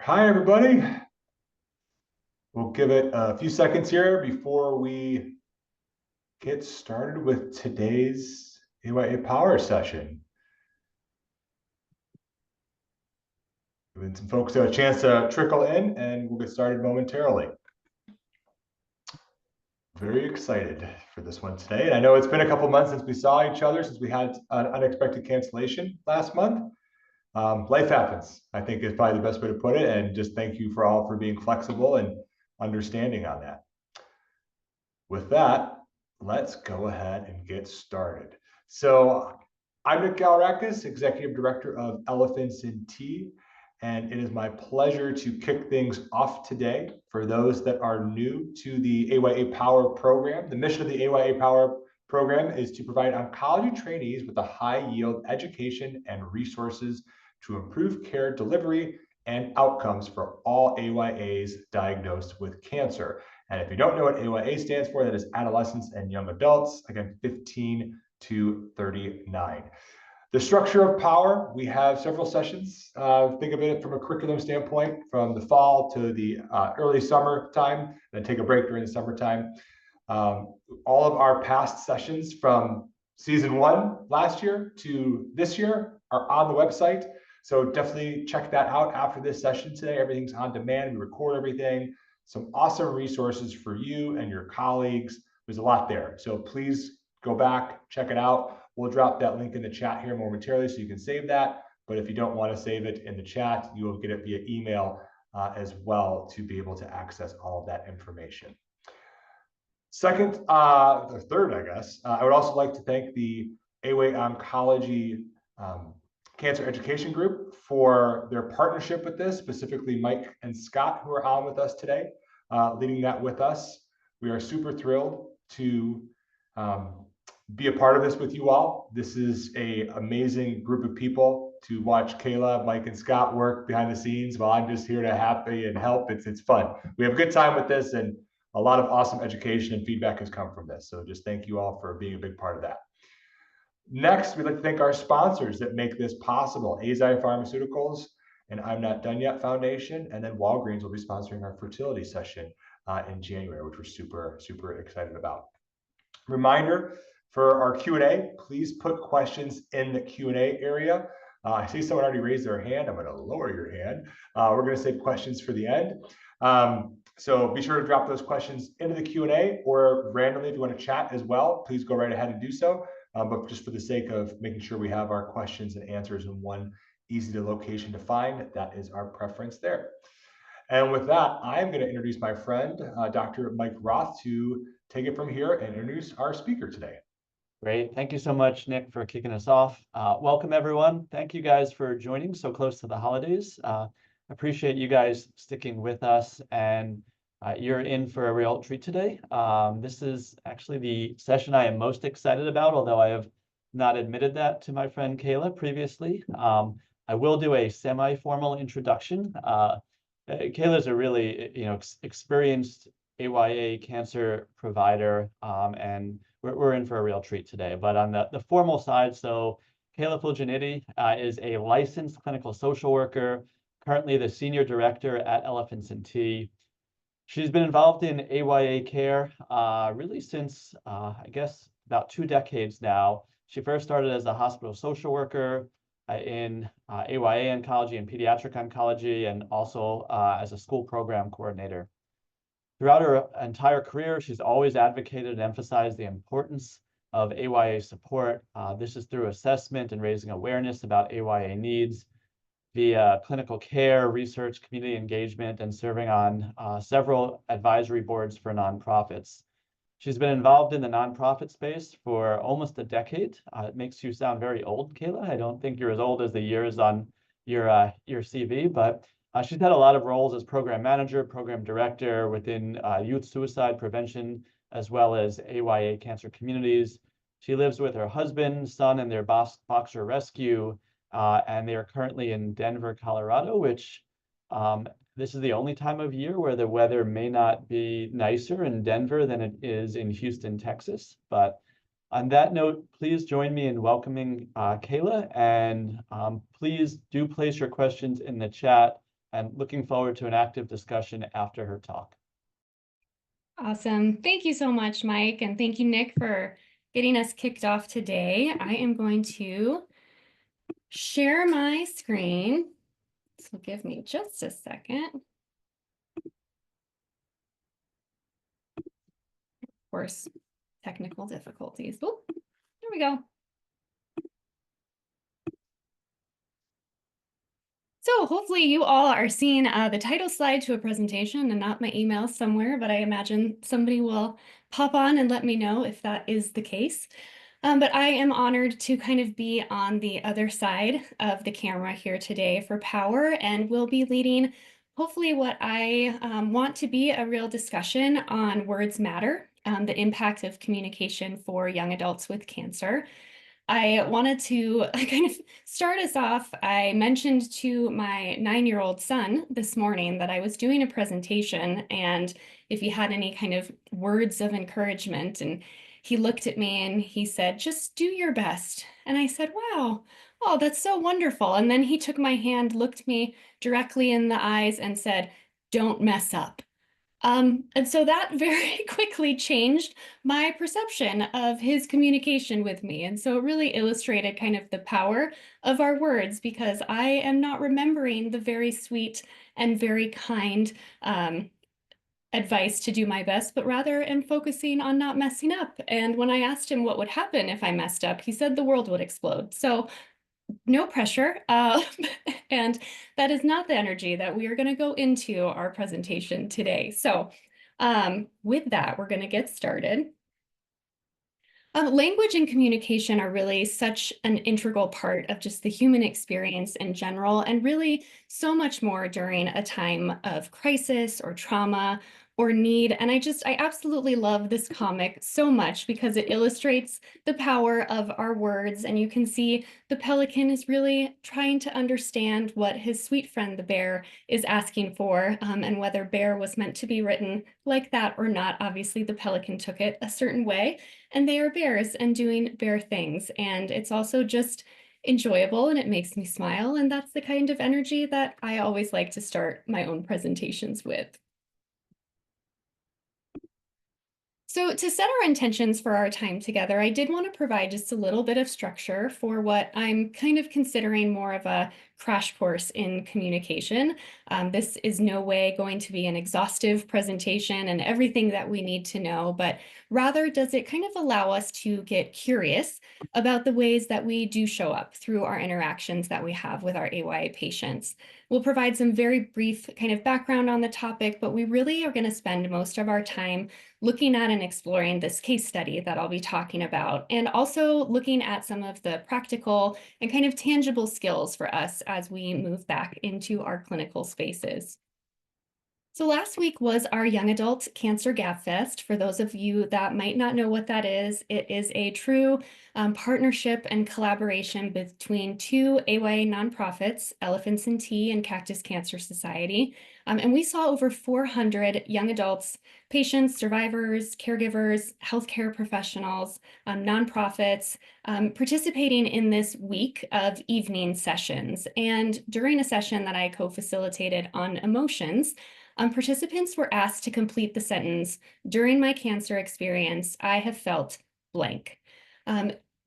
Hi, everybody. We'll give it a few seconds here before we get started with today's AYA Power session. Giving some folks a chance to trickle in, and we'll get started momentarily. Very excited for this one today. And I know it's been a couple months since we saw each other, since we had an unexpected cancellation last month. Life happens, I think, is probably the best way to put it. And just thank you for all for being flexible and understanding on that. With that, let's go ahead and get started. So I'm Nick Galrakis, Executive Director of Elephants&Tea, and it is my pleasure to kick things off today. For those that are new to the AYA Power program, the mission of the AYA Power program is to provide oncology trainees with a high-yield education and resources to improve care delivery and outcomes for all AYAs diagnosed with cancer. And if you don't know what AYA stands for, that is adolescents and young adults, again, 15 to 39. The structure of Power, we have several sessions. Think of it from a curriculum standpoint, from the fall to the early summer time, then take a break during the summertime. All of our past sessions from season 1 last year to this year are on the website. So definitely check that out after this session today. Everything's on demand. We record everything. Some awesome resources for you and your colleagues. There's a lot there. So please go back, check it out. We'll drop that link in the chat here momentarily so you can save that. But if you don't want to save it in the chat, you will get it via email as well to be able to access all of that information. Second, or third, I guess, I would also like to thank the AYA Oncology Cancer Education Group for their partnership with this, specifically Mike and Scott, who are on with us today, leading that with us. We are super thrilled to be a part of this with you all. This is an amazing group of people to watch Kayla, Mike, and Scott work behind the scenes while I'm just here to happy and help. It's fun. We have a good time with this, and a lot of awesome education and feedback has come from this. So just thank you all for being a big part of that. Next, we'd like to thank our sponsors that make this possible: Eisai Pharmaceuticals and I'm Not Done Yet Foundation, and then Walgreens will be sponsoring our fertility session in January, which we're super excited about. Reminder for our Q&A, please put questions in the Q&A area. I see someone already raised their hand. I'm going to lower your hand. We're going to save questions for the end. So be sure to drop those questions into the Q&A, or randomly if you want to chat as well, please go right ahead and do so. But just for the sake of making sure we have our questions and answers in one easy to location to find, that is our preference there. And with that, I'm going to introduce my friend, Dr. Mike Roth, to take it from here and introduce our speaker today. Great. Thank you so much, Nick, for kicking us off. Welcome, everyone. Thank you guys for joining so close to the holidays. Appreciate you guys sticking with us, and you're in for a real treat today. This is actually the session I am most excited about, although I have not admitted that to my friend Kayla previously. I will do a semi-formal introduction. Kayla's a really experienced AYA cancer provider, and we're in for a real treat today. But on the formal side, so Kayla Fulginiti is a licensed clinical social worker, currently the senior director at Elephants&Tea. She's been involved in AYA care really since, I guess, about 2 decades now. She first started as a hospital social worker in AYA oncology and pediatric oncology, and also as a school program coordinator. Throughout her entire career, she's always advocated and emphasized the importance of AYA support. This is through assessment and raising awareness about AYA needs via clinical care, research, community engagement, and serving on several advisory boards for nonprofits. She's been involved in the nonprofit space for almost a decade. It makes you sound very old, Kayla. I don't think you're as old as the years on your CV, but she's had a lot of roles as program manager, program director within youth suicide prevention, as well as AYA cancer communities. She lives with her husband, son, and their boxer rescue, and they are currently in Denver, Colorado, which this is the only time of year where the weather may not be nicer in Denver than it is in Houston, Texas. But on that note, please join me in welcoming Kayla, and please do place your questions in the chat. and looking forward to an active discussion after her talk. Awesome. Thank you so much, Mike. And thank you, Nick, for getting us kicked off today. I am going to share my screen. So give me just a second. Of course, technical difficulties. Oh, there we go. So hopefully you all are seeing the title slide to a presentation and not my email somewhere, but I imagine somebody will pop on and let me know if that is the case. But I am honored to kind of be on the other side of the camera here today for Power, and will be leading hopefully what I want to be a real discussion on words matter, the impact of communication for young adults with cancer. I wanted to kind of start us off. I mentioned to my 9-year-old son this morning that I was doing a presentation, and if he had any kind of words of encouragement, and he looked at me and he said, "Just do your best." And I said, "Wow, oh, that's so wonderful." And then he took my hand, looked me directly in the eyes and said, "Don't mess up." And so that very quickly changed my perception of his communication with me. And so it really illustrated kind of the power of our words, because I am not remembering the very sweet and very kind advice to do my best, but rather am focusing on not messing up. And when I asked him what would happen if I messed up, he said the world would explode. So no pressure. And that is not the energy that we are going to go into our presentation today. So with that, we're going to get started. Language and communication are really such an integral part of just the human experience in general, and really so much more during a time of crisis or trauma or need. And I absolutely love this comic so much because it illustrates the power of our words. And you can see the pelican is really trying to understand what his sweet friend, the bear, is asking for, and whether bear was meant to be written like that or not. Obviously, the pelican took it a certain way, and they are bears and doing bear things. And it's also just enjoyable, and it makes me smile. And that's the kind of energy that I always like to start my own presentations with. So to set our intentions for our time together, I did want to provide just a little bit of structure for what I'm kind of considering more of a crash course in communication. This is no way going to be an exhaustive presentation and everything that we need to know, but rather does it kind of allow us to get curious about the ways that we do show up through our interactions that we have with our AYA patients. We'll provide some very brief kind of background on the topic, but we really are going to spend most of our time looking at and exploring this case study that I'll be talking about, and also looking at some of the practical and kind of tangible skills for us as we move back into our clinical spaces. So last week was our Young Adult Cancer Gap Fest. For those of you that might not know what that is, it is a true partnership and collaboration between two AYA nonprofits, Elephants&Tea and Cactus Cancer Society. And we saw over 400 young adults, patients, survivors, caregivers, healthcare professionals, nonprofits, participating in this week of evening sessions. And during a session that I co-facilitated on emotions, participants were asked to complete the sentence, "During my cancer experience, I have felt blank."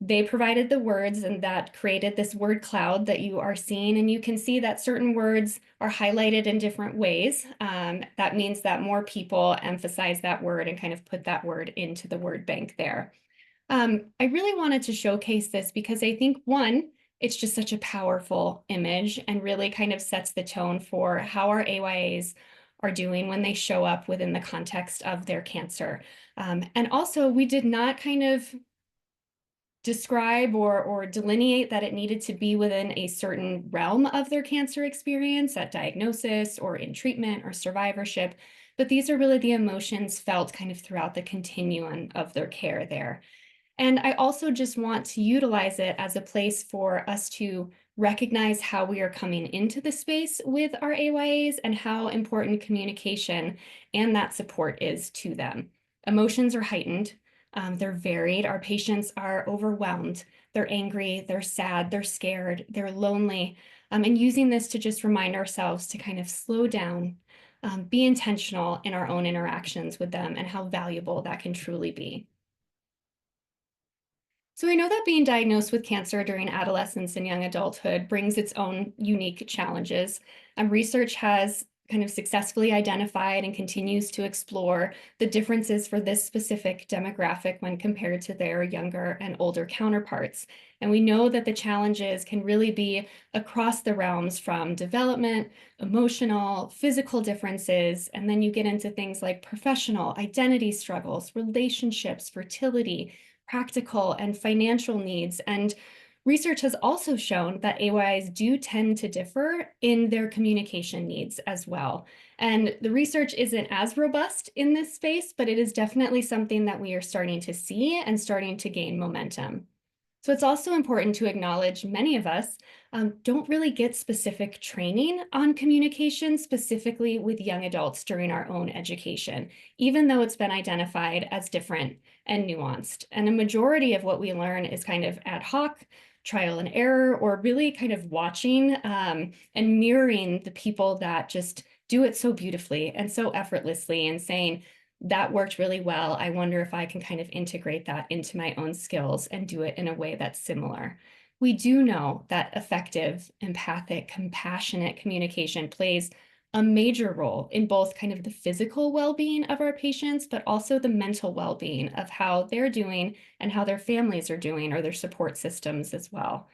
They provided the words, and that created this word cloud that you are seeing. And you can see that certain words are highlighted in different ways. That means that more people emphasize that word and kind of put that word into the word bank there. I really wanted to showcase this because I think, one, it's just such a powerful image and really kind of sets the tone for how our AYAs are doing when they show up within the context of their cancer. And also, we did not kind of describe or delineate that it needed to be within a certain realm of their cancer experience at diagnosis or in treatment or survivorship, but these are really the emotions felt kind of throughout the continuum of their care there. And I also just want to utilize it as a place for us to recognize how we are coming into the space with our AYAs and how important communication and that support is to them. Emotions are heightened. They're varied. Our patients are overwhelmed. They're angry, they're sad, they're scared, they're lonely. and using this to just remind ourselves to kind of slow down, be intentional in our own interactions with them and how valuable that can truly be. So I know that being diagnosed with cancer during adolescence and young adulthood brings its own unique challenges. Research has kind of successfully identified and continues to explore the differences for this specific demographic when compared to their younger and older counterparts. And we know that the challenges can really be across the realms from development, emotional, physical differences, and then you get into things like professional, identity struggles, relationships, fertility, practical and financial needs. And research has also shown that AYs do tend to differ in their communication needs as well. And the research isn't as robust in this space, but it is definitely something that we are starting to see and starting to gain momentum. So it's also important to acknowledge many of us don't really get specific training on communication, specifically with young adults during our own education, even though it's been identified as different and nuanced. And a majority of what we learn is kind of ad hoc, trial and error, or really kind of watching and mirroring the people that just do it so beautifully and so effortlessly and saying, that worked really well. I wonder if I can kind of integrate that into my own skills and do it in a way that's similar. We do know that effective, empathic, compassionate communication plays a major role in both kind of the physical well-being of our patients, but also the mental well-being of how they're doing and how their families are doing or their support systems as well.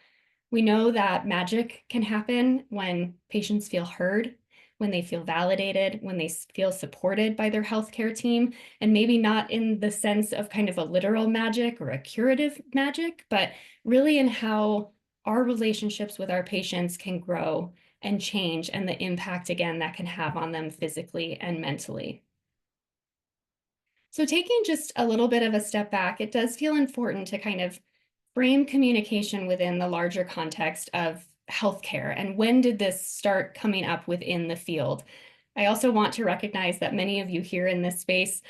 We know that magic can happen when patients feel heard, when they feel validated, when they feel supported by their healthcare team, and maybe not in the sense of kind of a literal magic or a curative magic, but really in how our relationships with our patients can grow and change and the impact, again, that can have on them physically and mentally. So taking just a little bit of a step back, it does feel important to kind of frame communication within the larger context of healthcare, and when did this start coming up within the field? I also want to recognize that many of you here in this space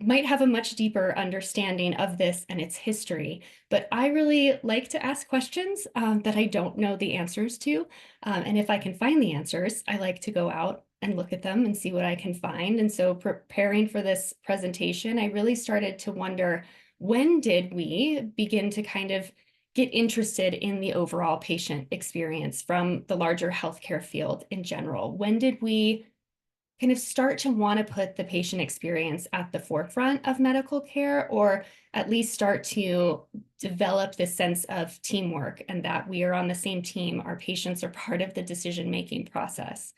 might have a much deeper understanding of this and its history, but I really like to ask questions that I don't know the answers to. And if I can find the answers, I like to go out and look at them and see what I can find. And so preparing for this presentation, I really started to wonder, when did we begin to kind of get interested in the overall patient experience from the larger healthcare field in general? When did we kind of start to want to put the patient experience at the forefront of medical care, or at least start to develop this sense of teamwork and that we are on the same team, our patients are part of the decision-making process?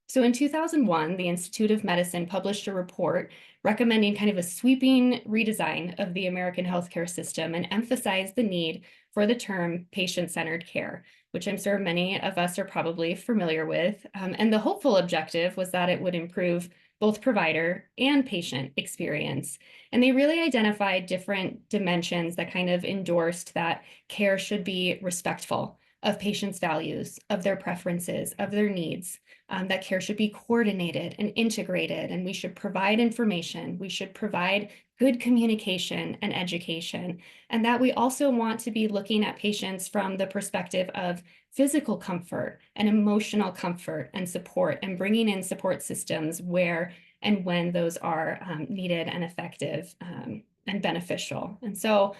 So in 2001, the Institute of Medicine published a report recommending kind of a sweeping redesign of the American healthcare system and emphasized the need for the term patient-centered care, which I'm sure many of us are probably familiar with. And the hopeful objective was that it would improve both provider and patient experience. And they really identified different dimensions that kind of endorsed that care should be respectful of patients' values, of their preferences, of their needs, that care should be coordinated and integrated, and we should provide information, we should provide good communication and education, and that we also want to be looking at patients from the perspective of physical comfort and emotional comfort and support, and bringing in support systems where and when those are needed and effective and beneficial. And so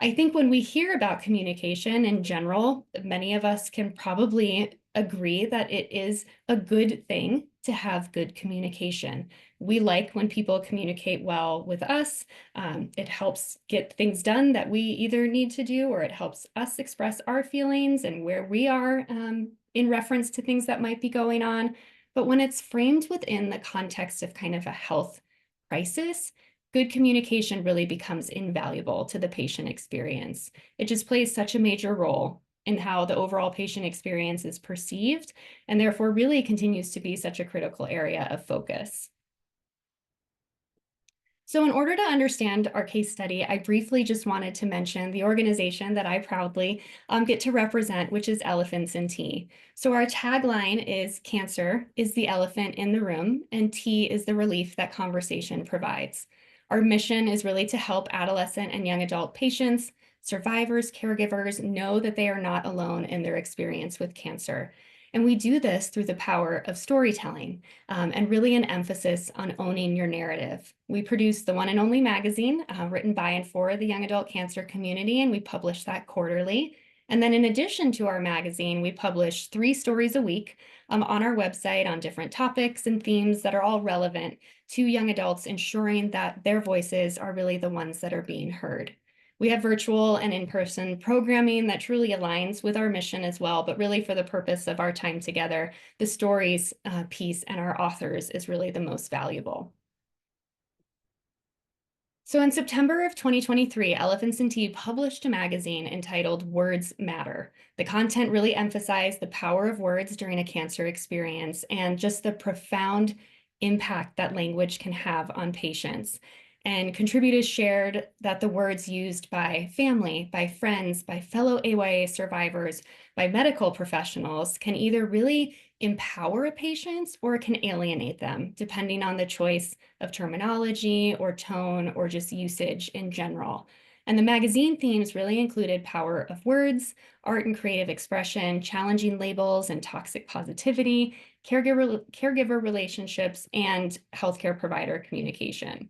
I think when we hear about communication in general, many of us can probably agree that it is a good thing to have good communication. We like when people communicate well with us. It helps get things done that we either need to do, or it helps us express our feelings and where we are in reference to things that might be going on. But when it's framed within the context of kind of a health crisis, good communication really becomes invaluable to the patient experience. It just plays such a major role in how the overall patient experience is perceived, and therefore really continues to be such a critical area of focus. So in order to understand our case study, I briefly just wanted to mention the organization that I proudly get to represent, which is Elephants&Tea. So our tagline is "Cancer is the elephant in the room, and tea is the relief that conversation provides." Our mission is really to help adolescent and young adult patients survivors, caregivers know that they are not alone in their experience with cancer. And we do this through the power of storytelling and really an emphasis on owning your narrative. We produce the One and Only magazine written by and for the young adult cancer community, and we publish that quarterly. And then in addition to our magazine, we publish 3 stories a week on our website on different topics and themes that are all relevant to young adults, ensuring that their voices are really the ones that are being heard. We have virtual and in-person programming that truly aligns with our mission as well, but really for the purpose of our time together, the stories piece and our authors is really the most valuable. So in September of 2023, Elephants&Tea published a magazine entitled Words Matter. The content really emphasized the power of words during a cancer experience and just the profound impact that language can have on patients. And contributors shared that the words used by family, by friends, by fellow AYA survivors, by medical professionals can either really empower a patient or it can alienate them, depending on the choice of terminology or tone or just usage in general. And the magazine themes really included power of words, art and creative expression, challenging labels and toxic positivity, caregiver relationships, and healthcare provider communication.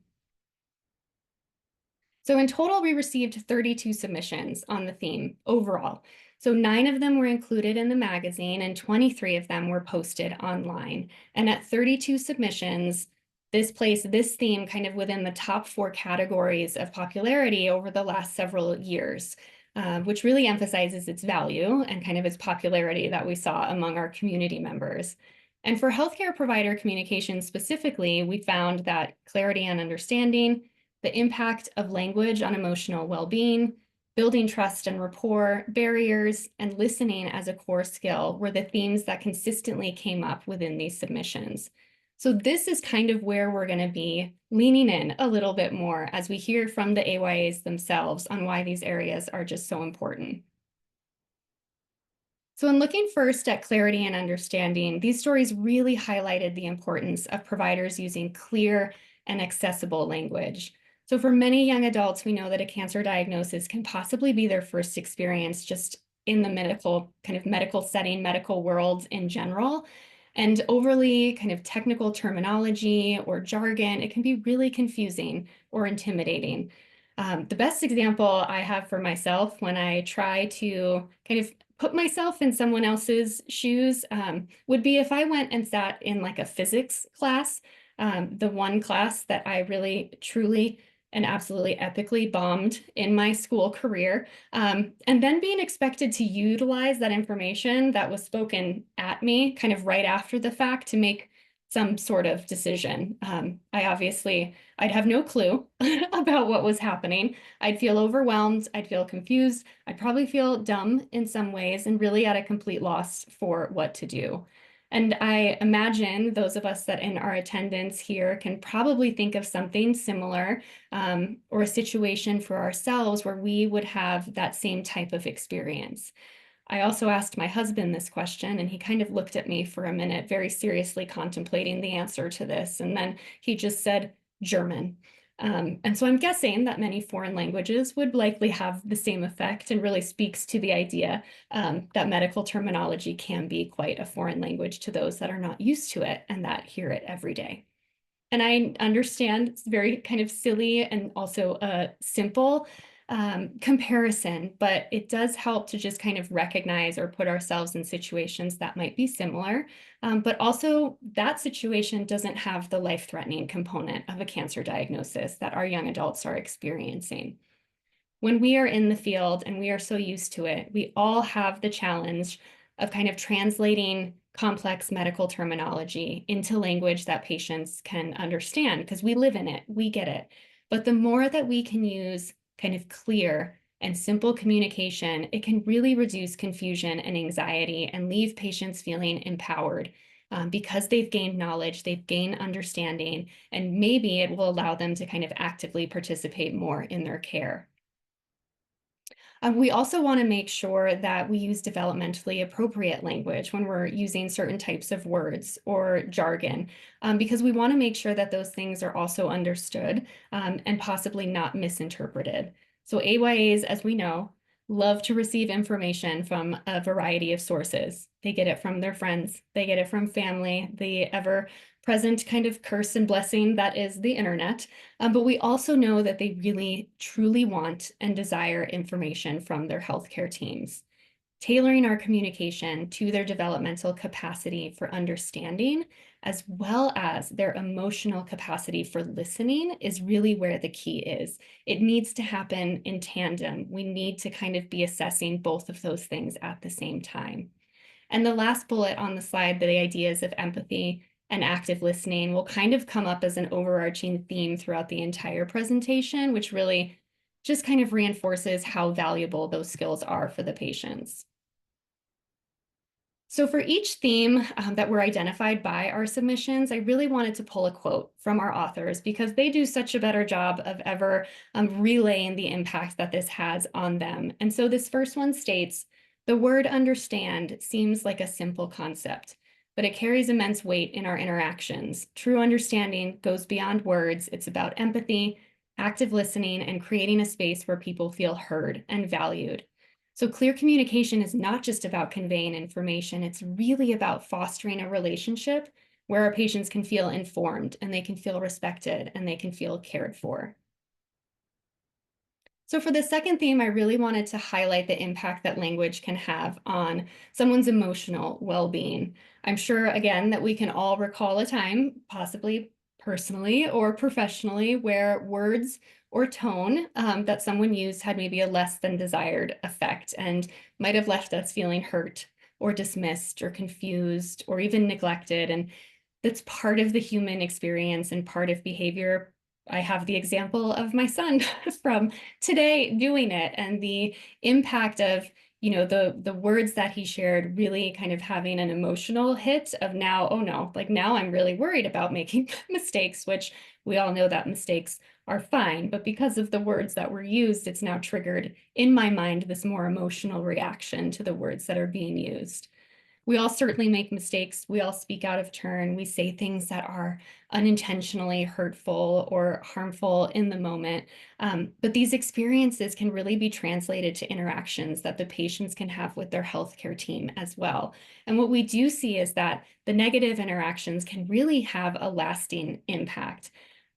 So in total, we received 32 submissions on the theme overall. So 9 of them were included in the magazine and 23 of them were posted online. And at 32 submissions, this placed this theme kind of within the top 4 categories of popularity over the last several years, which really emphasizes its value and kind of its popularity that we saw among our community members. And for healthcare provider communication specifically, we found that clarity and understanding, the impact of language on emotional well-being, building trust and rapport, barriers, and listening as a core skill were the themes that consistently came up within these submissions. So this is kind of where we're going to be leaning in a little bit more as we hear from the AYAs themselves on why these areas are just so important. So in looking first at clarity and understanding, these stories really highlighted the importance of providers using clear and accessible language. So for many young adults, we know that a cancer diagnosis can possibly be their first experience just in the medical setting, medical world in general. And overly kind of technical terminology or jargon, it can be really confusing or intimidating. The best example I have for myself when I try to kind of put myself in someone else's shoes would be if I went and sat in like a physics class, the one class that I really, truly, and absolutely epically bombed in my school career, and then being expected to utilize that information that was spoken at me kind of right after the fact to make some sort of decision. I'd have no clue about what was happening. I'd feel overwhelmed, I'd feel confused, I'd probably feel dumb in some ways and really at a complete loss for what to do. And I imagine those of us that in our attendance here can probably think of something similar or a situation for ourselves where we would have that same type of experience. I also asked my husband this question and he kind of looked at me for a minute, very seriously contemplating the answer to this. And then he just said, German. And so I'm guessing that many foreign languages would likely have the same effect and really speaks to the idea that medical terminology can be quite a foreign language to those that are not used to it and that hear it every day. And I understand it's very kind of silly and also a simple comparison, but it does help to just kind of recognize or put ourselves in situations that might be similar, but also that situation doesn't have the life-threatening component of a cancer diagnosis that our young adults are experiencing. When we are in the field and we are so used to it, we all have the challenge of kind of translating complex medical terminology into language that patients can understand because we live in it, we get it. But the more that we can use kind of clear and simple communication, it can really reduce confusion and anxiety and leave patients feeling empowered because they've gained knowledge, they've gained understanding, and maybe it will allow them to kind of actively participate more in their care. We also want to make sure that we use developmentally appropriate language when we're using certain types of words or jargon, because we want to make sure that those things are also understood and possibly not misinterpreted. So AYAs, as we know, love to receive information from a variety of sources. They get it from their friends, they get it from family, the ever-present kind of curse and blessing that is the internet. But we also know that they really, truly want and desire information from their healthcare teams. Tailoring our communication to their developmental capacity for understanding, as well as their emotional capacity for listening, is really where the key is. It needs to happen in tandem. We need to kind of be assessing both of those things at the same time. And the last bullet on the slide, the ideas of empathy and active listening, will kind of come up as an overarching theme throughout the entire presentation, which really just kind of reinforces how valuable those skills are for the patients. So for each theme that were identified by our submissions, I really wanted to pull a quote from our authors because they do such a better job of ever relaying the impact that this has on them. And so this first one states, "The word understand seems like a simple concept, but it carries immense weight in our interactions. True understanding goes beyond words. It's about empathy, active listening, and creating a space where people feel heard and valued." So clear communication is not just about conveying information, it's really about fostering a relationship where our patients can feel informed and they can feel respected and they can feel cared for. So for the second theme, I really wanted to highlight the impact that language can have on someone's emotional well-being. I'm sure, again, that we can all recall a time, possibly personally or professionally, where words or tone that someone used had maybe a less than desired effect and might have left us feeling hurt or dismissed or confused or even neglected. And that's part of the human experience and part of behavior. I have the example of my son from today doing it, and the impact of, you know, the words that he shared really kind of having an emotional hit of now, oh no, like now I'm really worried about making mistakes, which we all know that mistakes are fine, but because of the words that were used, it's now triggered in my mind this more emotional reaction to the words that are being used. We all certainly make mistakes. We all speak out of turn. We say things that are unintentionally hurtful or harmful in the moment. But these experiences can really be translated to interactions that the patients can have with their healthcare team as well. And what we do see is that the negative interactions can really have a lasting impact.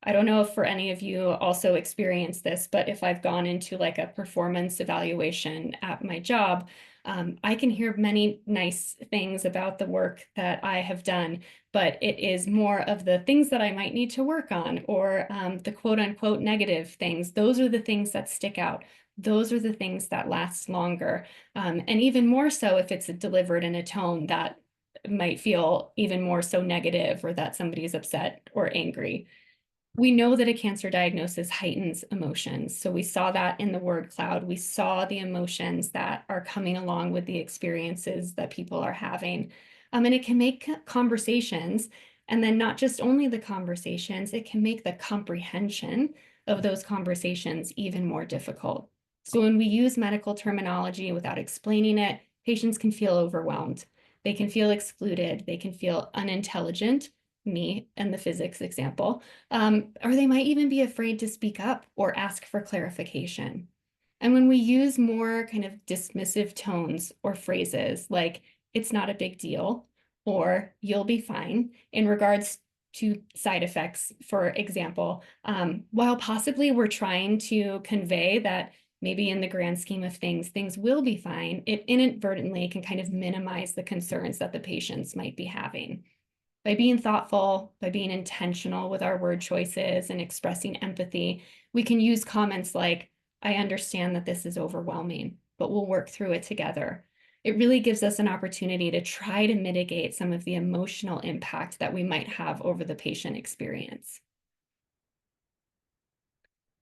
I don't know if for any of you also experience this, but if I've gone into like a performance evaluation at my job, I can hear many nice things about the work that I have done, but it is more of the things that I might need to work on, or the quote unquote negative things. Those are the things that stick out. Those are the things that last longer. And even more so if it's delivered in a tone that might feel even more so negative, or that somebody's upset or angry. We know that a cancer diagnosis heightens emotions. So we saw that in the word cloud. We saw the emotions that are coming along with the experiences that people are having. And it can make conversations, and then not just only the conversations, it can make the comprehension of those conversations even more difficult. So when we use medical terminology without explaining it, patients can feel overwhelmed. They can feel excluded. They can feel unintelligent, me and the physics example, or they might even be afraid to speak up or ask for clarification. And when we use more kind of dismissive tones or phrases like, "It's not a big deal," or "You'll be fine," in regards to side effects, for example, while possibly we're trying to convey that maybe in the grand scheme of things, things will be fine, it inadvertently can kind of minimize the concerns that the patients might be having. By being thoughtful, by being intentional with our word choices and expressing empathy, we can use comments like, "I understand that this is overwhelming, but we'll work through it together." It really gives us an opportunity to try to mitigate some of the emotional impact that we might have over the patient experience.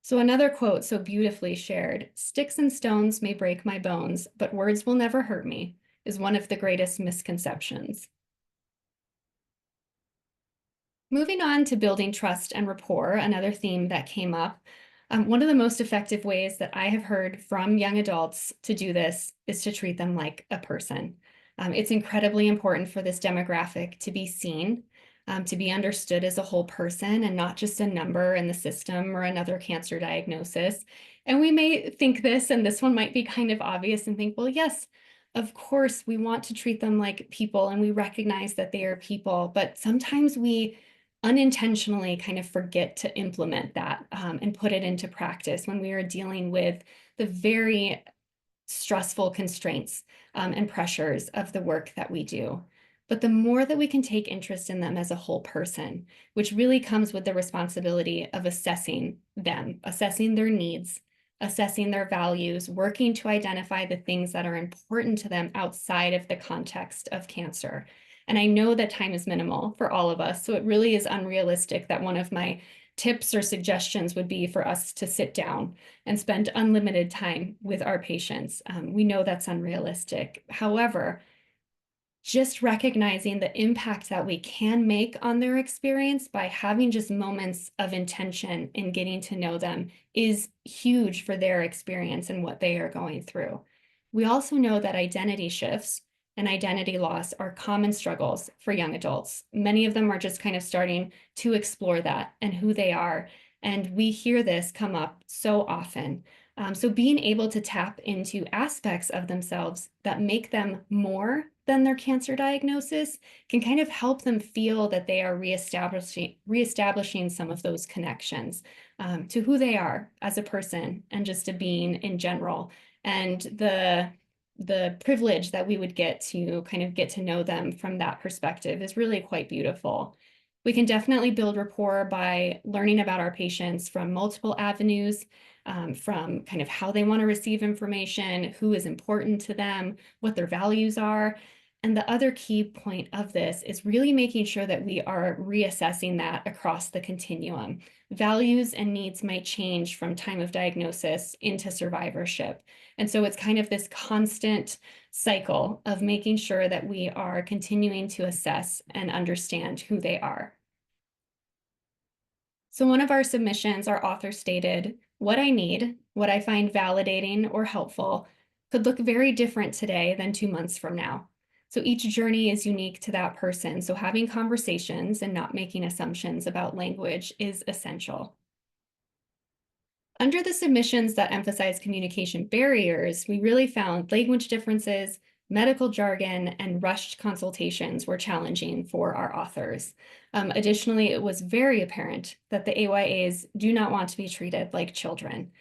So another quote so beautifully shared, "Sticks and stones may break my bones, but words will never hurt me," is one of the greatest misconceptions. Moving on to building trust and rapport, another theme that came up. One of the most effective ways that I have heard from young adults to do this is to treat them like a person. It's incredibly important for this demographic to be seen. to be understood as a whole person and not just a number in the system or another cancer diagnosis. And we may think this, and this one might be kind of obvious and think, well, yes, of course, we want to treat them like people and we recognize that they are people, but sometimes we unintentionally kind of forget to implement that and put it into practice when we are dealing with the very stressful constraints and pressures of the work that we do. But the more that we can take interest in them as a whole person, which really comes with the responsibility of assessing them, assessing their needs, assessing their values, working to identify the things that are important to them outside of the context of cancer. And I know that time is minimal for all of us, so it really is unrealistic that one of my tips or suggestions would be for us to sit down and spend unlimited time with our patients. We know that's unrealistic. However, just recognizing the impact that we can make on their experience by having just moments of intention in getting to know them is huge for their experience and what they are going through. We also know that identity shifts and identity loss are common struggles for young adults. Many of them are just kind of starting to explore that and who they are. And we hear this come up so often. So being able to tap into aspects of themselves that make them more than their cancer diagnosis can kind of help them feel that they are reestablishing some of those connections to who they are as a person and just a being in general. And the privilege that we would get to kind of get to know them from that perspective is really quite beautiful. We can definitely build rapport by learning about our patients from multiple avenues, from kind of how they want to receive information, who is important to them, what their values are. And the other key point of this is really making sure that we are reassessing that across the continuum. Values and needs might change from time of diagnosis into survivorship. And so it's kind of this constant cycle of making sure that we are continuing to assess and understand who they are. So one of our submissions, our author stated, "What I need, what I find validating or helpful, could look very different today than 2 months from now. So each journey is unique to that person. So having conversations and not making assumptions about language is essential." Under the submissions that emphasize communication barriers, we really found language differences, medical jargon, and rushed consultations were challenging for our authors. Additionally, it was very apparent that the AYAs do not want to be treated like children.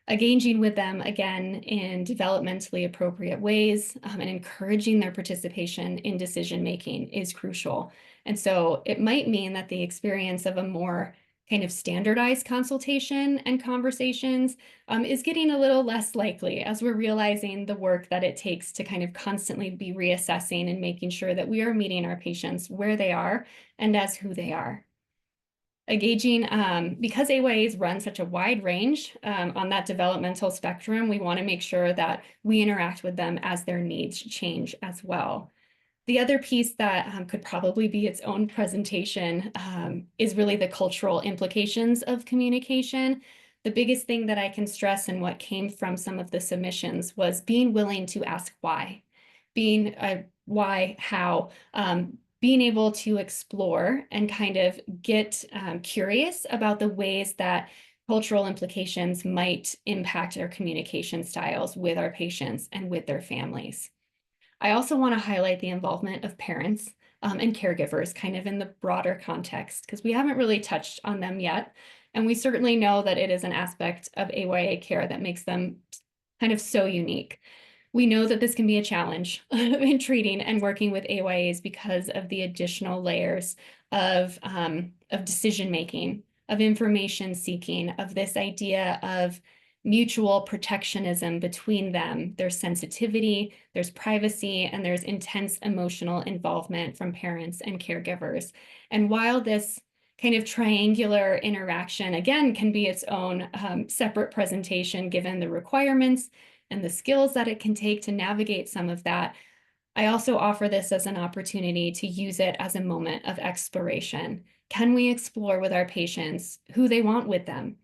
Engaging with them again in developmentally appropriate ways and encouraging their participation in decision-making is crucial. And so it might mean that the experience of a more kind of standardized consultation and conversations is getting a little less likely as we're realizing the work that it takes to kind of constantly be reassessing and making sure that we are meeting our patients where they are and as who they are. Engaging, because AYAs run such a wide range on that developmental spectrum, we want to make sure that we interact with them as their needs change as well. The other piece that could probably be its own presentation is really the cultural implications of communication. The biggest thing that I can stress and what came from some of the submissions was being willing to ask why, being why, how, being able to explore and kind of get curious about the ways that cultural implications might impact our communication styles with our patients and with their families. I also want to highlight the involvement of parents and caregivers kind of in the broader context, because we haven't really touched on them yet. And we certainly know that it is an aspect of AYA care that makes them kind of so unique. We know that this can be a challenge in treating and working with AYAs because of the additional layers of decision-making, of information seeking, of this idea of mutual protectionism between them. There's sensitivity, there's privacy, and there's intense emotional involvement from parents and caregivers. And while this kind of triangular interaction, again, can be its own separate presentation given the requirements and the skills that it can take to navigate some of that, I also offer this as an opportunity to use it as a moment of exploration. Can we explore with our patients who they want with them,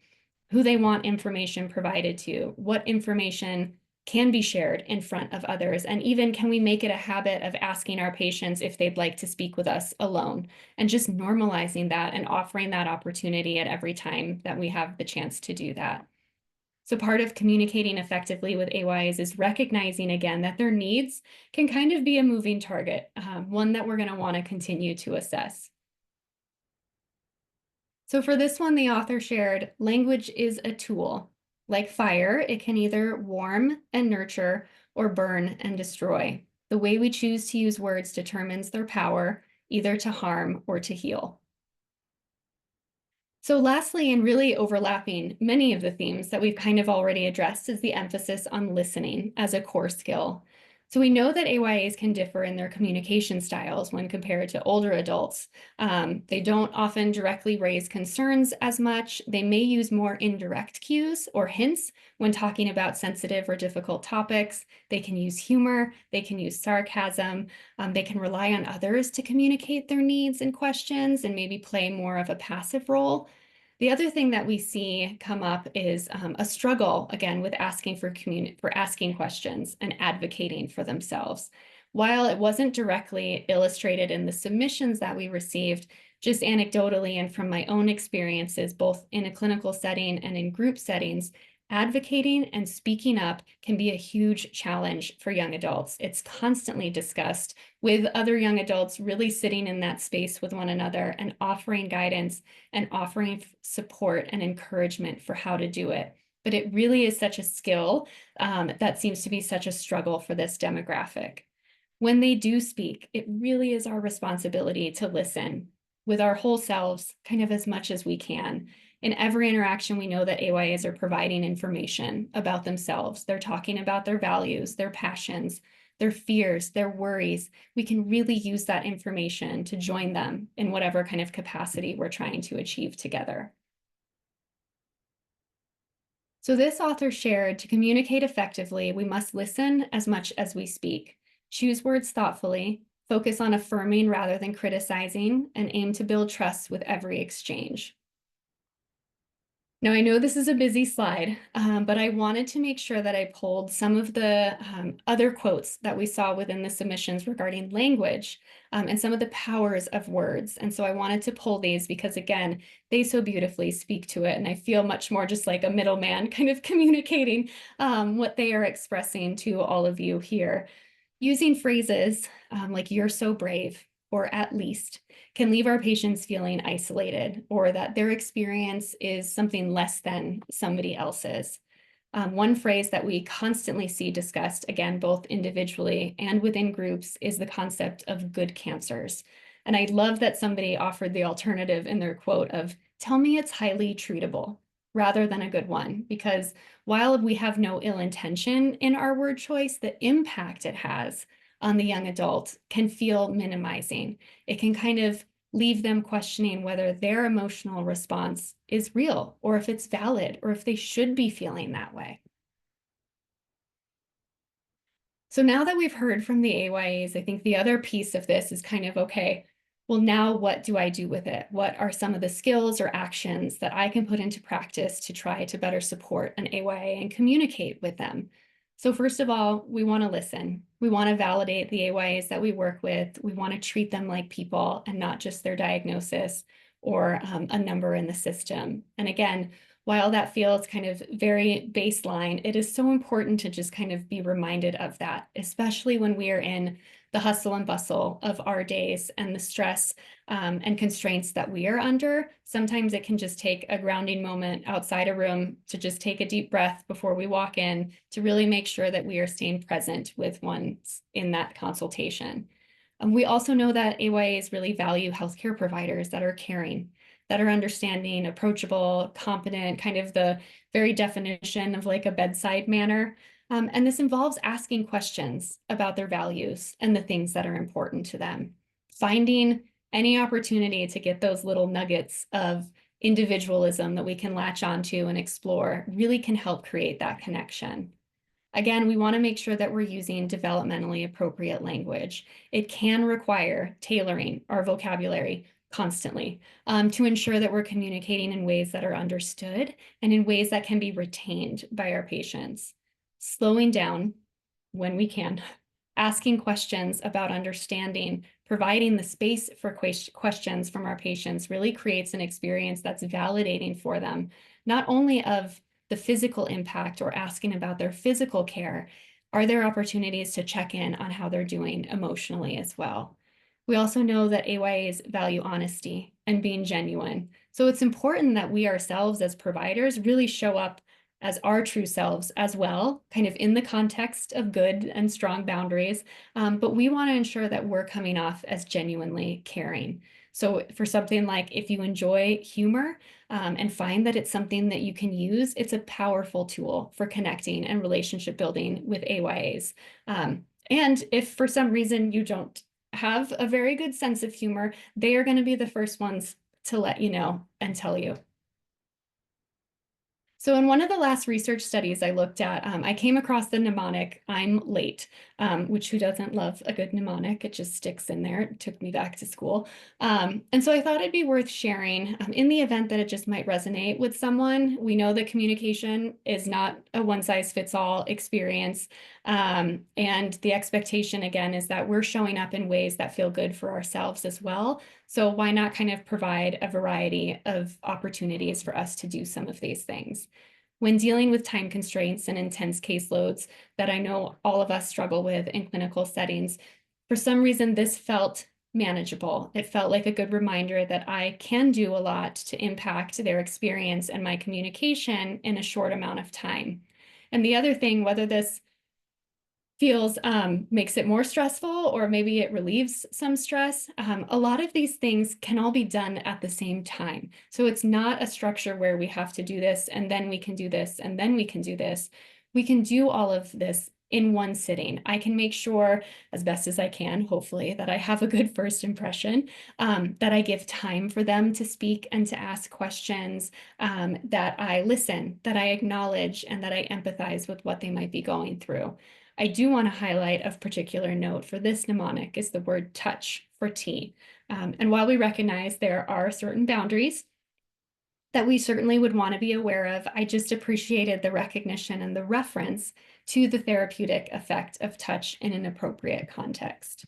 who they want information provided to, what information can be shared in front of others? And even can we make it a habit of asking our patients if they'd like to speak with us alone, and just normalizing that and offering that opportunity at every time that we have the chance to do that. So part of communicating effectively with AYAs is recognizing again that their needs can kind of be a moving target, one that we're going to want to continue to assess. So for this one, the author shared, language is a tool. Like fire, it can either warm and nurture or burn and destroy. The way we choose to use words determines their power, either to harm or to heal. So lastly, and really overlapping many of the themes that we've kind of already addressed, is the emphasis on listening as a core skill. So we know that AYAs can differ in their communication styles when compared to older adults. They don't often directly raise concerns as much. They may use more indirect cues or hints when talking about sensitive or difficult topics. They can use humor. They can use sarcasm. They can rely on others to communicate their needs and questions and maybe play more of a passive role. The other thing that we see come up is a struggle, again, with asking for asking questions and advocating for themselves. While it wasn't directly illustrated in the submissions that we received, just anecdotally and from my own experiences, both in a clinical setting and in group settings, advocating and speaking up can be a huge challenge for young adults. It's constantly discussed with other young adults really sitting in that space with one another and offering guidance and offering support and encouragement for how to do it. But it really is such a skill that seems to be such a struggle for this demographic. When they do speak, it really is our responsibility to listen with our whole selves, kind of as much as we can. In every interaction, we know that AYAs are providing information about themselves. They're talking about their values, their passions, their fears, their worries. We can really use that information to join them in whatever kind of capacity we're trying to achieve together. So this author shared, to communicate effectively, we must listen as much as we speak. Choose words thoughtfully, focus on affirming rather than criticizing, and aim to build trust with every exchange. Now, I know this is a busy slide, but I wanted to make sure that I pulled some of the other quotes that we saw within the submissions regarding language and some of the powers of words. And so I wanted to pull these because, again, they so beautifully speak to it. And I feel much more just like a middleman kind of communicating what they are expressing to all of you here. Using phrases like "you're so brave" or "at least" can leave our patients feeling isolated, or that their experience is something less than somebody else's. One phrase that we constantly see discussed, again, both individually and within groups, is the concept of good cancers. And I love that somebody offered the alternative in their quote of, "tell me it's highly treatable," rather than a good one, because while we have no ill intention in our word choice, the impact it has on the young adult can feel minimizing. It can kind of leave them questioning whether their emotional response is real, or if it's valid, or if they should be feeling that way. So now that we've heard from the AYAs, I think the other piece of this is kind of, okay, well, now what do I do with it? What are some of the skills or actions that I can put into practice to try to better support an AYA and communicate with them? So first of all, we want to listen. We want to validate the AYAs that we work with. We want to treat them like people and not just their diagnosis or a number in the system. And again, while that feels kind of very baseline, it is so important to just kind of be reminded of that, especially when we are in the hustle and bustle of our days and the stress and constraints that we are under. Sometimes it can just take a grounding moment outside a room to just take a deep breath before we walk in to really make sure that we are staying present with one in that consultation. We also know that AYAs really value healthcare providers that are caring, that are understanding, approachable, competent, kind of the very definition of like a bedside manner. And this involves asking questions about their values and the things that are important to them. Finding any opportunity to get those little nuggets of individualism that we can latch onto and explore really can help create that connection. Again, we want to make sure that we're using developmentally appropriate language. It can require tailoring our vocabulary constantly to ensure that we're communicating in ways that are understood and in ways that can be retained by our patients. slowing down when we can, asking questions about understanding, providing the space for questions from our patients really creates an experience that's validating for them, not only of the physical impact or asking about their physical care. Are there opportunities to check in on how they're doing emotionally as well? We also know that AYAs value honesty and being genuine. So it's important that we ourselves as providers really show up as our true selves as well, kind of in the context of good and strong boundaries. But we want to ensure that we're coming off as genuinely caring. So for something like if you enjoy humor and find that it's something that you can use, it's a powerful tool for connecting and relationship building with AYAs. And if for some reason you don't have a very good sense of humor, they are going to be the first ones to let you know and tell you. So in one of the last research studies I looked at, I came across the mnemonic, "I'm late," which who doesn't love a good mnemonic? It just sticks in there. It took me back to school. And so I thought it'd be worth sharing in the event that it just might resonate with someone. We know that communication is not a one-size-fits-all experience. And the expectation, again, is that we're showing up in ways that feel good for ourselves as well. So why not kind of provide a variety of opportunities for us to do some of these things? When dealing with time constraints and intense caseloads that I know all of us struggle with in clinical settings, for some reason, this felt manageable. It felt like a good reminder that I can do a lot to impact their experience and my communication in a short amount of time. And the other thing, whether this feels makes it more stressful or maybe it relieves some stress, a lot of these things can all be done at the same time. So it's not a structure where we have to do this and then we can do this and then we can do this. We can do all of this in one sitting. I can make sure as best as I can, hopefully, that I have a good first impression, that I give time for them to speak and to ask questions, that I listen, that I acknowledge, and that I empathize with what they might be going through. I do want to highlight of particular note for this mnemonic is the word touch for tea. And while we recognize there are certain boundaries that we certainly would want to be aware of, I just appreciated the recognition and the reference to the therapeutic effect of touch in an appropriate context.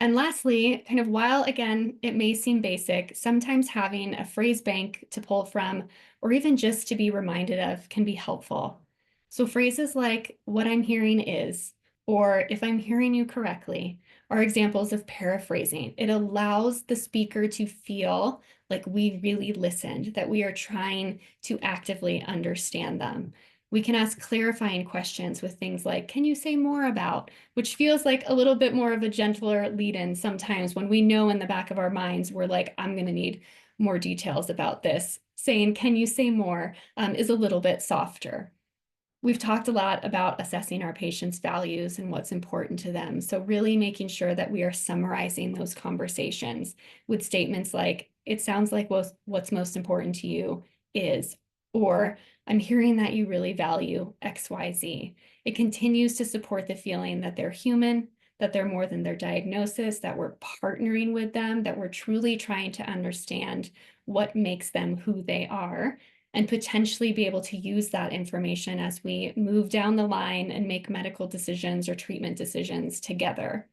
And lastly, kind of while, again, it may seem basic, sometimes having a phrase bank to pull from, or even just to be reminded of, can be helpful. So phrases like, "what I'm hearing is," or "if I'm hearing you correctly," are examples of paraphrasing. It allows the speaker to feel like we really listened, that we are trying to actively understand them. We can ask clarifying questions with things like, "can you say more about," which feels like a little bit more of a gentler lead-in sometimes when we know in the back of our minds, we're like, "I'm going to need more details about this." Saying, "can you say more," is a little bit softer. We've talked a lot about assessing our patients' values and what's important to them. So really making sure that we are summarizing those conversations with statements like, "it sounds like what's most important to you is," or "I'm hearing that you really value XYZ. It continues to support the feeling that they're human, that they're more than their diagnosis, that we're partnering with them, that we're truly trying to understand what makes them who they are, and potentially be able to use that information as we move down the line and make medical decisions or treatment decisions together."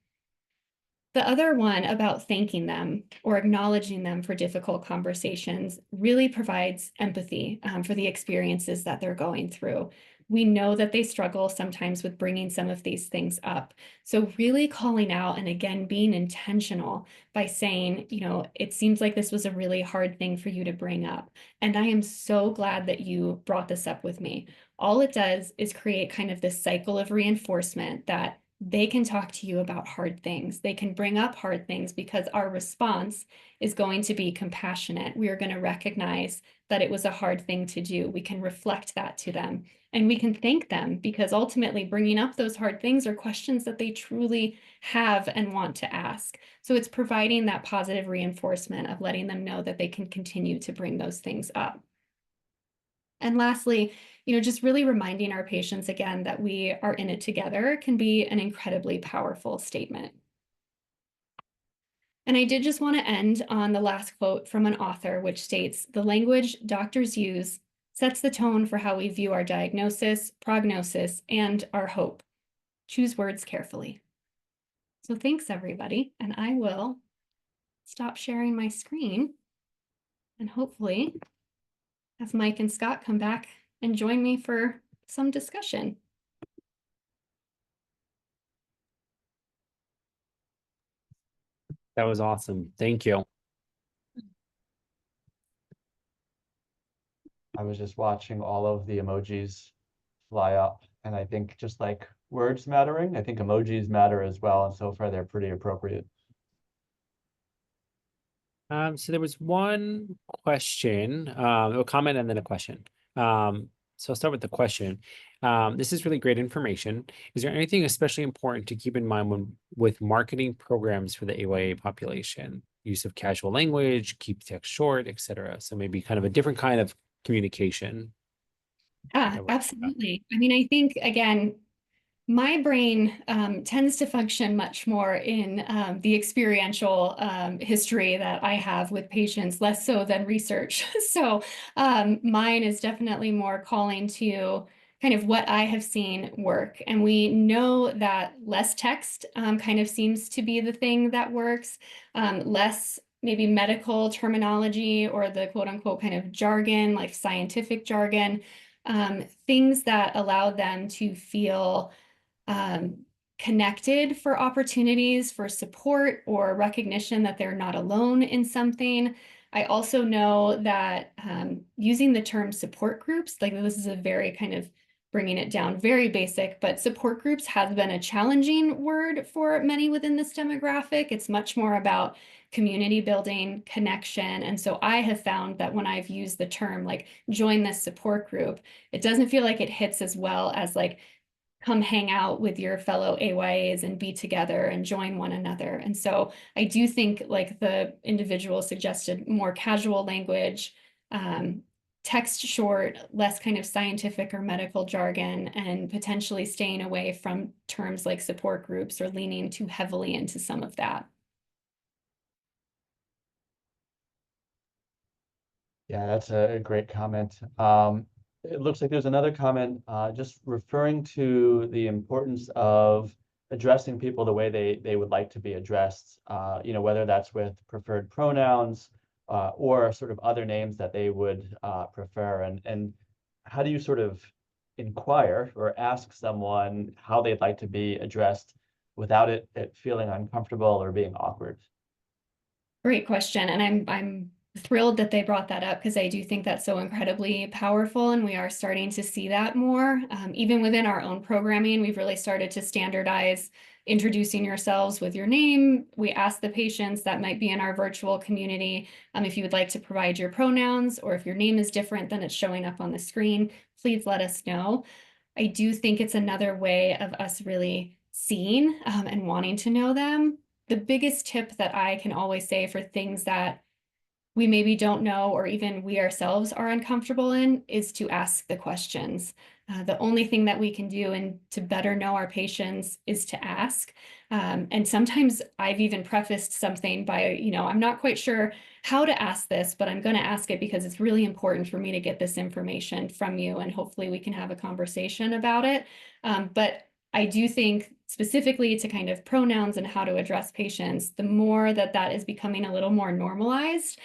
The other one about thanking them or acknowledging them for difficult conversations really provides empathy for the experiences that they're going through. We know that they struggle sometimes with bringing some of these things up. So really calling out and again, being intentional by saying, "it seems like this was a really hard thing for you to bring up. And I am so glad that you brought this up with me." All it does is create kind of this cycle of reinforcement that they can talk to you about hard things. They can bring up hard things because our response is going to be compassionate. We are going to recognize that it was a hard thing to do. We can reflect that to them and we can thank them because ultimately bringing up those hard things are questions that they truly have and want to ask. So it's providing that positive reinforcement of letting them know that they can continue to bring those things up. And lastly, just really reminding our patients again that we are in it together can be an incredibly powerful statement. And I did just want to end on the last quote from an author, which states, "the language doctors use sets the tone for how we view our diagnosis, prognosis, and our hope. Choose words carefully. So thanks, everybody, and I will stop sharing my screen and hopefully have Mike and Scott come back and join me for some discussion. That was awesome. Thank you. I was just watching all of the emojis fly up, and I think just like words mattering, I think emojis matter as well, and so far they're pretty appropriate. So there was one question, a comment and then a question. So I'll start with the question. This is really great information. Is there anything especially important to keep in mind when with marketing programs for the AYA population? Use of casual language, keep text short, etc. So maybe kind of a different kind of communication. Yeah, absolutely. I mean, I think, again, my brain tends to function much more in the experiential history that I have with patients, less so than research. So mine is definitely more calling to kind of what I have seen work. And we know that less text kind of seems to be the thing that works, less maybe medical terminology or the quote unquote kind of jargon, like scientific jargon, things that allow them to feel connected for opportunities for support or recognition that they're not alone in something. I also know that using the term support groups, like this is a very kind of bringing it down, very basic, but support groups has been a challenging word for many within this demographic. It's much more about community building, connection. And so I have found that when I've used the term like join this support group, it doesn't feel like it hits as well as like come hang out with your fellow AYAs and be together and join one another. And so I do think like the individual suggested more casual language, text short, less kind of scientific or medical jargon, and potentially staying away from terms like support groups or leaning too heavily into some of that. Yeah, that's a great comment. It looks like there's another comment just referring to the importance of addressing people the way they would like to be addressed, whether that's with preferred pronouns or sort of other names that they would prefer. And how do you sort of inquire or ask someone how they'd like to be addressed without it feeling uncomfortable or being awkward? Great question. And I'm thrilled that they brought that up because I do think that's so incredibly powerful, and we are starting to see that more. Even within our own programming, we've really started to standardize introducing yourselves with your name. We ask the patients that might be in our virtual community if you would like to provide your pronouns, or if your name is different than it's showing up on the screen, please let us know. I do think it's another way of us really seeing and wanting to know them. The biggest tip that I can always say for things that we maybe don't know or even we ourselves are uncomfortable in is to ask the questions. The only thing that we can do and to better know our patients is to ask. And sometimes I've even prefaced something by, I'm not quite sure how to ask this, but I'm going to ask it because it's really important for me to get this information from you, and hopefully we can have a conversation about it. But I do think specifically to kind of pronouns and how to address patients, the more that that is becoming a little more normalized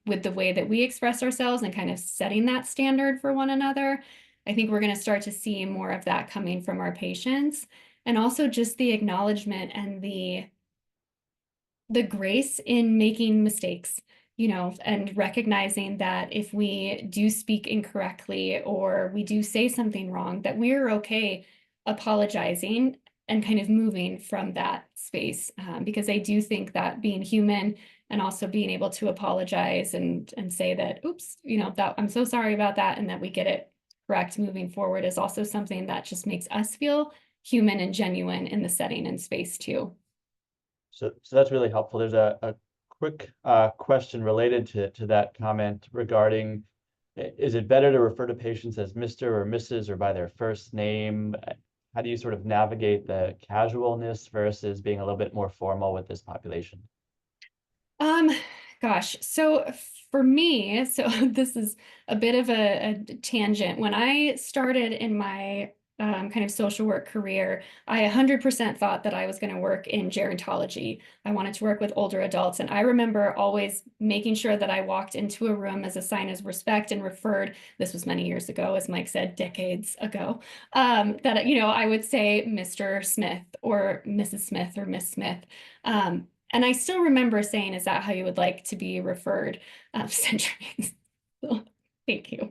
with the way that we express ourselves and kind of setting that standard for one another, I think we're going to start to see more of that coming from our patients. And also just the acknowledgement and the grace in making mistakes, and recognizing that if we do speak incorrectly or we do say something wrong, that we're okay apologizing and kind of moving from that space, because I do think that being human and also being able to apologize and say that, oops, that I'm so sorry about that, and that we get it correct moving forward is also something that just makes us feel human and genuine in the setting and space too. So that's really helpful. There's a quick question related to that comment regarding, is it better to refer to patients as Mr. or Mrs. or by their first name? How do you sort of navigate the casualness versus being a little bit more formal with this population? Gosh, so for me, so this is a bit of a tangent. When I started in my kind of social work career, I 100% thought that I was going to work in gerontology. I wanted to work with older adults. And I remember always making sure that I walked into a room as a sign of respect and referred, this was many years ago, as Mike said, decades ago, that, you know, I would say Mr. Smith or Mrs. Smith or Miss Smith. And I still remember saying, is that how you would like to be referred? Centuries. Thank you.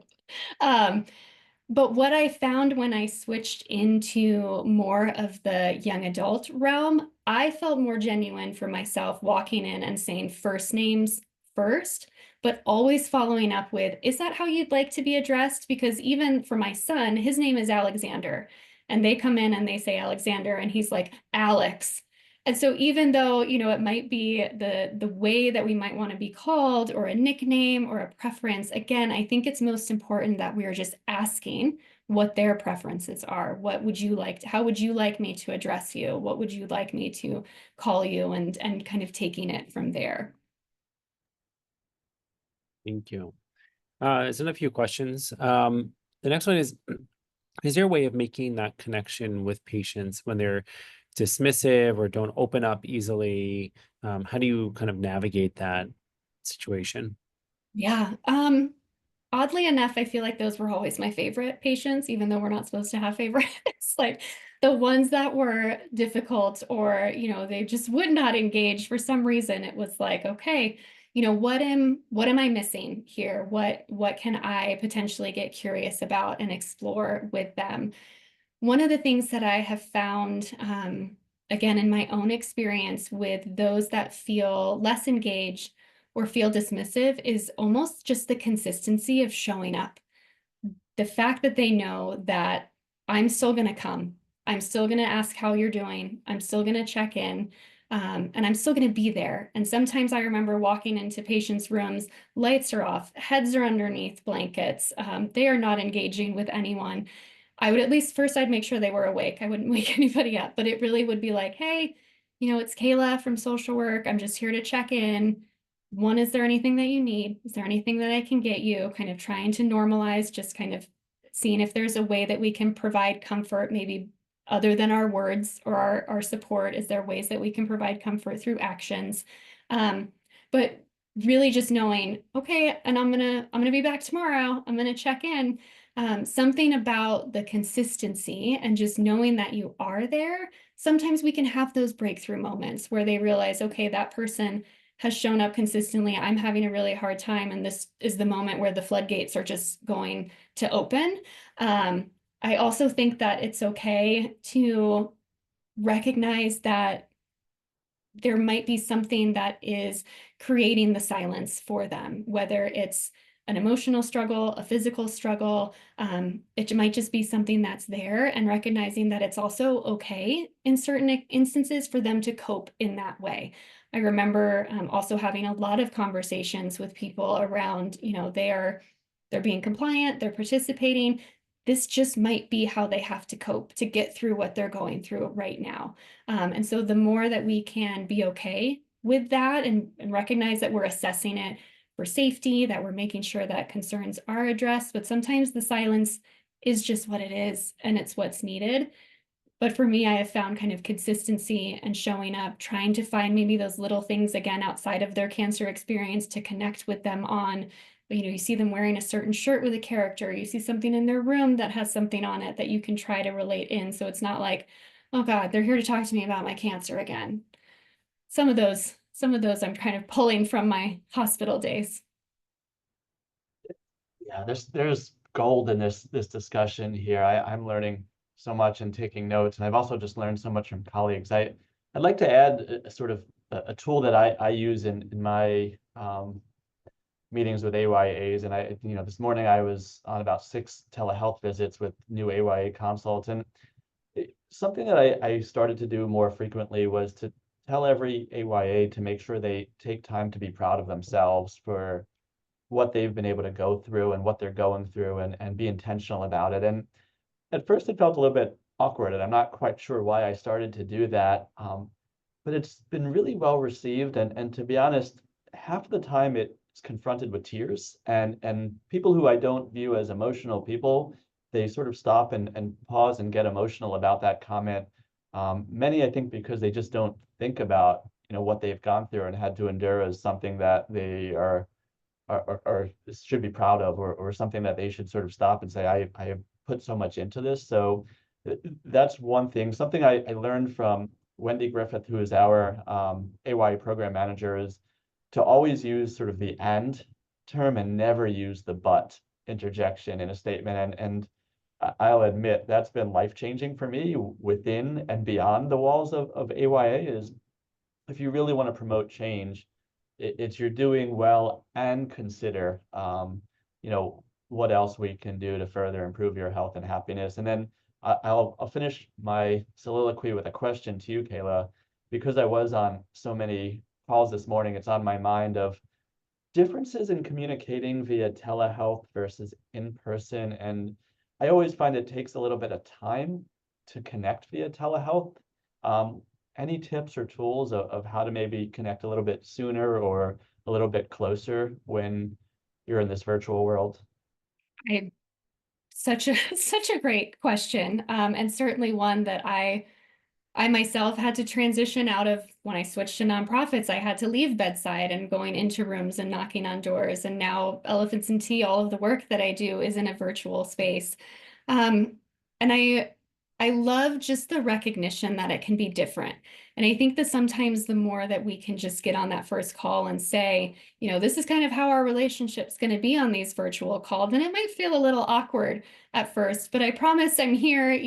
But what I found when I switched into more of the young adult realm, I felt more genuine for myself walking in and saying first names first, but always following up with, is that how you'd like to be addressed? Because even for my son, his name is Alexander, and they come in and they say Alexander, and he's like, Alex. And so even though, you know, it might be the way that we might want to be called or a nickname or a preference, again, I think it's most important that we are just asking what their preferences are. What would you like? How would you like me to address you? What would you like me to call you? And kind of taking it from there. Thank you. There's a few questions. The next one is there a way of making that connection with patients when they're dismissive or don't open up easily? How do you kind of navigate that situation? Yeah. Oddly enough, I feel like those were always my favorite patients, even though we're not supposed to have favorites. Like the ones that were difficult or, you know, they just would not engage for some reason. It was like, okay, you know, what am I missing here? What can I potentially get curious about and explore with them? One of the things that I have found, again, in my own experience with those that feel less engaged or feel dismissive is almost just the consistency of showing up. The fact that they know that I'm still going to come, I'm still going to ask how you're doing, I'm still going to check in, and I'm still going to be there. And sometimes I remember walking into patients' rooms, lights are off, heads are underneath blankets, they are not engaging with anyone. I would at least first I'd make sure they were awake. I wouldn't wake anybody up, but it really would be like, hey, you know, it's Kayla from social work. I'm just here to check in. One, is there anything that you need? Is there anything that I can get you? Kind of trying to normalize, just kind of seeing if there's a way that we can provide comfort, maybe other than our words or our support. Is there ways that we can provide comfort through actions? But really just knowing, okay, and I'm gonna be back tomorrow. I'm gonna check in. Something about the consistency and just knowing that you are there. Sometimes we can have those breakthrough moments where they realize, okay, that person has shown up consistently. I'm having a really hard time. And this is the moment where the floodgates are just going to open. I also think that it's okay to recognize that there might be something that is creating the silence for them, whether it's an emotional struggle, a physical struggle. It might just be something that's there, and recognizing that it's also okay in certain instances for them to cope in that way. I remember also having a lot of conversations with people around, you know, they're being compliant, they're participating. This just might be how they have to cope to get through what they're going through right now. And so the more that we can be okay with that and recognize that we're assessing it for safety, that we're making sure that concerns are addressed, but sometimes the silence is just what it is and it's what's needed. But for me, I have found kind of consistency and showing up, trying to find maybe those little things again outside of their cancer experience to connect with them on. You know, you see them wearing a certain shirt with a character, you see something in their room that has something on it that you can try to relate in. So it's not like, oh God, they're here to talk to me about my cancer again. Some of those I'm kind of pulling from my hospital days. Yeah, there's gold in this discussion here. I'm learning so much and taking notes, and I've also just learned so much from colleagues. I'd like to add a sort of a tool that I use in my meetings with AYAs. And you know, this morning I was on about 6 telehealth visits with new AYA consults, and something that I started to do more frequently was to tell every AYA to make sure they take time to be proud of themselves for what they've been able to go through and what they're going through, and be intentional about it. And at first it felt a little bit awkward, and I'm not quite sure why I started to do that. But it's been really well received. And to be honest, half the time it's confronted with tears, and people who I don't view as emotional people, they sort of stop and pause and get emotional about that comment. Many, I think, because they just don't think about, what they've gone through and had to endure as something that they or should be proud of, or something that they should sort of stop and say, I have put so much into this. So that's one thing. Something I learned from Wendy Griffith, who is our AY program manager, is to always use sort of the and term and never use the but interjection in a statement. And I'll admit that's been life-changing for me within and beyond the walls of AYA. Is if you really want to promote change, it's you're doing well, and consider, what else we can do to further improve your health and happiness. And then I'll finish my soliloquy with a question to you, Kayla, because I was on so many calls this morning. It's on my mind of differences in communicating via telehealth versus in person. And I always find it takes a little bit of time to connect via telehealth. Any tips or tools of how to maybe connect a little bit sooner or a little bit closer when you're in this virtual world? Such a great question, and certainly one that I myself had to transition out of. When I switched to nonprofits, I had to leave bedside and going into rooms and knocking on doors. And now Elephants and Tea, all of the work that I do is in a virtual space. And I love just the recognition that it can be different. And I think that sometimes the more that we can just get on that first call and say, this is kind of how our relationship's going to be on these virtual calls, and it might feel a little awkward at first, but I promise I'm here.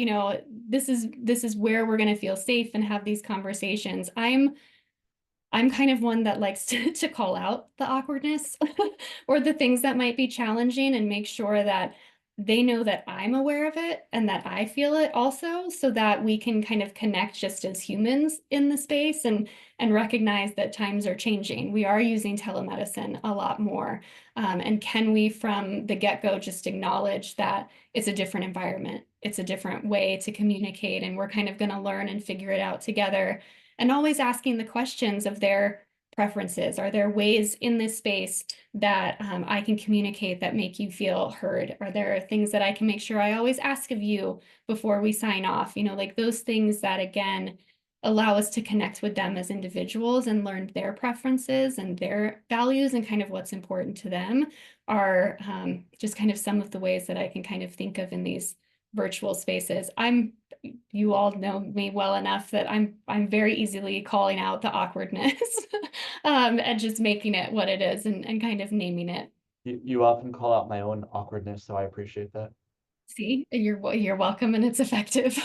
This is where we're going to feel safe and have these conversations. I'm kind of one that likes to call out the awkwardness or the things that might be challenging, and make sure that they know that I'm aware of it and that I feel it also, so that we can kind of connect just as humans in the space, and recognize that times are changing. We are using telemedicine a lot more. And can we from the get-go just acknowledge that it's a different environment, it's a different way to communicate, and we're kind of going to learn and figure it out together. And always asking the questions of their preferences. Are there ways in this space that I can communicate that make you feel heard? Are there things that I can make sure I always ask of you before we sign off? Like those things that, again, allow us to connect with them as individuals and learn their preferences and their values and kind of what's important to them, are just kind of some of the ways that I can kind of think of in these virtual spaces. You all know me well enough that I'm very easily calling out the awkwardness and just making it what it is, and kind of naming it. You often call out my own awkwardness, so I appreciate that. See, you're welcome, and it's effective.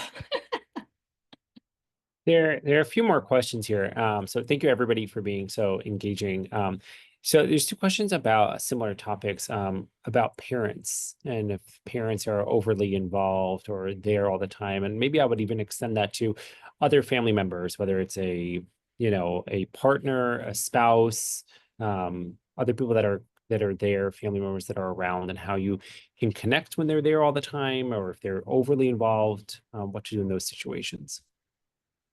There are a few more questions here. So thank you everybody for being so engaging. So there's two questions about similar topics, about parents, and if parents are overly involved or there all the time. And maybe I would even extend that to other family members, whether it's a partner, a spouse, other people that are there, family members that are around, and how you can connect when they're there all the time, or if they're overly involved, what to do in those situations.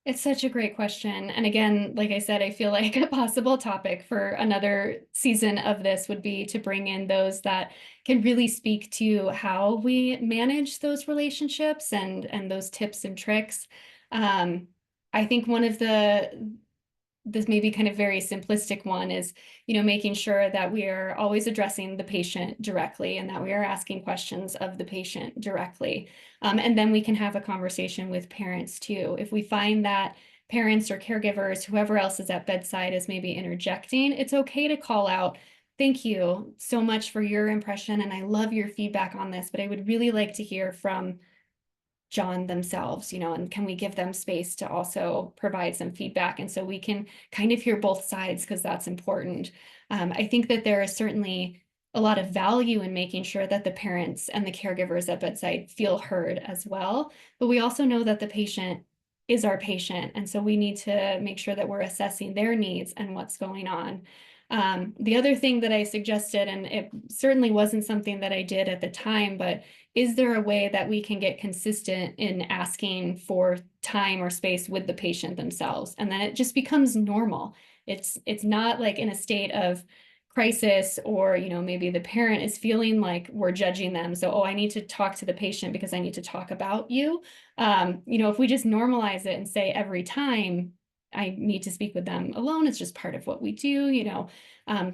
It's such a great question. And again, like I said, I feel like a possible topic for another season of this would be to bring in those that can really speak to how we manage those relationships and those tips and tricks. I think one of this maybe kind of very simplistic one is, making sure that we are always addressing the patient directly, and that we are asking questions of the patient directly. And then we can have a conversation with parents too. If we find that parents or caregivers, whoever else is at bedside, is maybe interjecting, it's okay to call out, "Thank you so much for your impression, and I love your feedback on this, but I would really like to hear from John themselves, and can we give them space to also provide some feedback?" And so we can kind of hear both sides, because that's important. I think that there is certainly a lot of value in making sure that the parents and the caregivers at bedside feel heard as well. But we also know that the patient is our patient. And so we need to make sure that we're assessing their needs and what's going on. The other thing that I suggested, and it certainly wasn't something that I did at the time, but is there a way that we can get consistent in asking for time or space with the patient themselves? And then it just becomes normal. It's not like in a state of crisis, or maybe the parent is feeling like we're judging them, so I need to talk to the patient because I need to talk about you. If we just normalize it and say every time I need to speak with them alone, it's just part of what we do.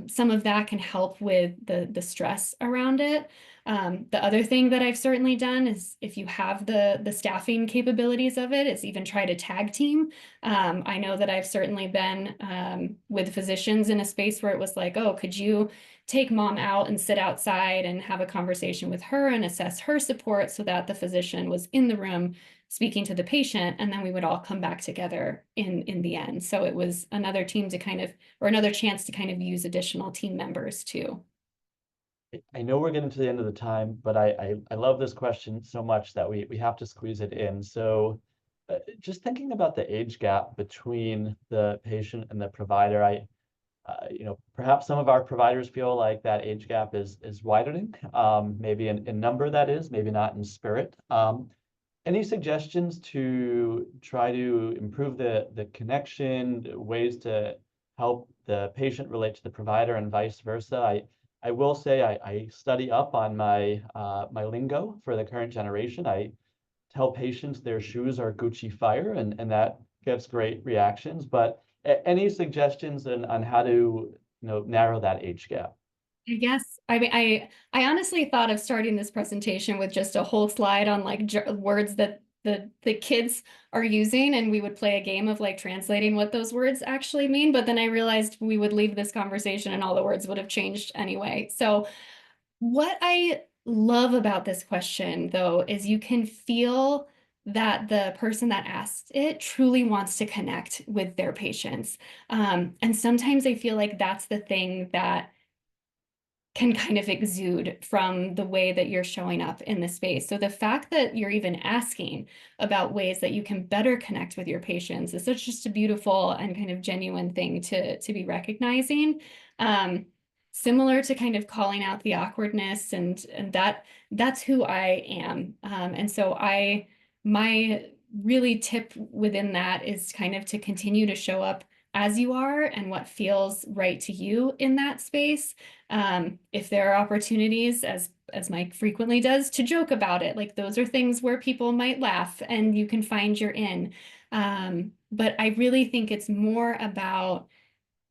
Some of that can help with the stress around it. The other thing that I've certainly done is, if you have the staffing capabilities of it, is even try to tag team. I know that I've certainly been with physicians in a space where it was like, oh, could you take mom out and sit outside and have a conversation with her and assess her support, so that the physician was in the room speaking to the patient, and then we would all come back together in the end. So it was another team to kind of, or another chance to kind of use additional team members too. I know we're getting to the end of the time, but I love this question so much that we have to squeeze it in. So just thinking about the age gap between the patient and the provider, perhaps some of our providers feel like that age gap is widening, maybe in number, that is, maybe not in spirit. Any suggestions to try to improve the connection, ways to help the patient relate to the provider and vice versa? I will say I study up on my my lingo for the current generation. I tell patients their shoes are Gucci fire, and that gets great reactions. But any suggestions on how to narrow that age gap? I guess, I mean, I honestly thought of starting this presentation with just a whole slide on like words that the kids are using, and we would play a game of like translating what those words actually mean. But then I realized we would leave this conversation and all the words would have changed anyway. So what I love about this question, though, is you can feel that the person that asked it truly wants to connect with their patients. And sometimes I feel like that's the thing that can kind of exude from the way that you're showing up in the space. So the fact that you're even asking about ways that you can better connect with your patients is such just a beautiful and kind of genuine thing to be recognizing. Similar to kind of calling out the awkwardness, and that's who I am. And so my really tip within that is kind of to continue to show up as you are and what feels right to you in that space. If there are opportunities, as Mike frequently does, to joke about it, like those are things where people might laugh and you can find your in. But I really think it's more about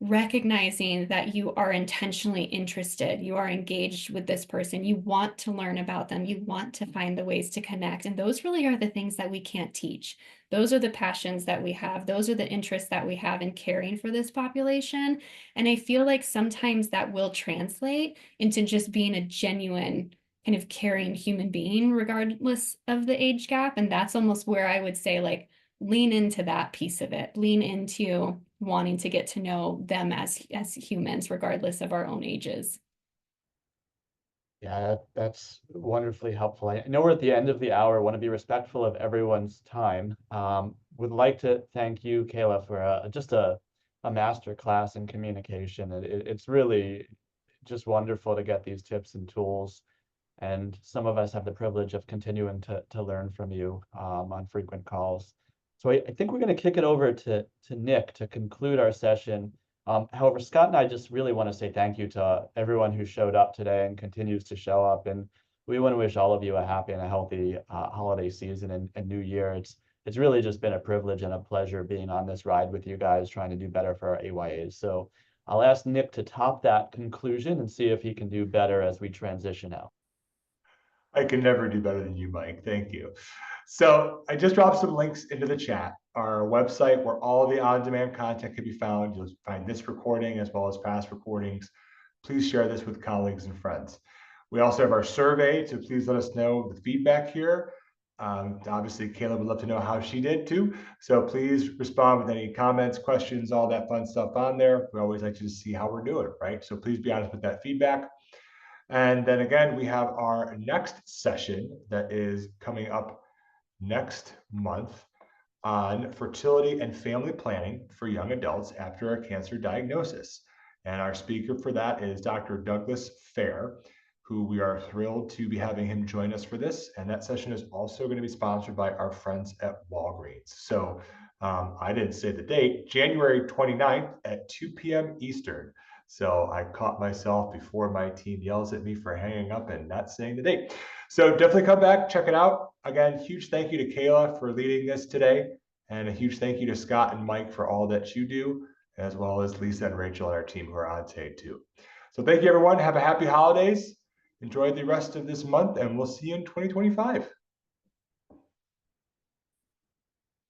recognizing that you are intentionally interested, you are engaged with this person, you want to learn about them, you want to find the ways to connect. And those really are the things that we can't teach. Those are the passions that we have. Those are the interests that we have in caring for this population. And I feel like sometimes that will translate into just being a genuine kind of caring human being, regardless of the age gap. And that's almost where I would say, like, lean into that piece of it, lean into wanting to get to know them as humans, regardless of our own ages. Yeah, that's wonderfully helpful. I know we're at the end of the hour. Want to be respectful of everyone's time. Would like to thank you, Kayla, for just a master class in communication. It's really just wonderful to get these tips and tools. And some of us have the privilege of continuing to learn from you on frequent calls. So I think we're going to kick it over to Nick to conclude our session. However, Scott and I just really want to say thank you to everyone who showed up today and continues to show up. And we want to wish all of you a happy and a healthy holiday season and new year. It's really just been a privilege and a pleasure being on this ride with you guys, trying to do better for our AYAs. So I'll ask Nick to top that conclusion and see if he can do better as we transition out. I can never do better than you, Mike. Thank you. So I just dropped some links into the chat. Our website, where all the on-demand content can be found. You'll find this recording as well as past recordings. Please share this with colleagues and friends. We also have our survey, so please let us know the feedback here. Obviously, Kayla would love to know how she did too. So please respond with any comments, questions, all that fun stuff on there. We always like to see how we're doing, right? So please be honest with that feedback. And then again, we have our next session that is coming up next month on fertility and family planning for young adults after a cancer diagnosis. And our speaker for that is Dr. Douglas Fair, who we are thrilled to be having him join us for this. And that session is also going to be sponsored by our friends at Walgreens. So I didn't say the date, January 29th at 2 p.m. Eastern. So I caught myself before my team yells at me for hanging up and not saying the date. So definitely come back, check it out. Again, huge thank you to Kayla for leading this today. And a huge thank you to Scott and Mike for all that you do, as well as Lisa and Rachel and our team who are on today too. So thank you, everyone. Have a happy holidays. Enjoy the rest of this month, and we'll see you in 2025.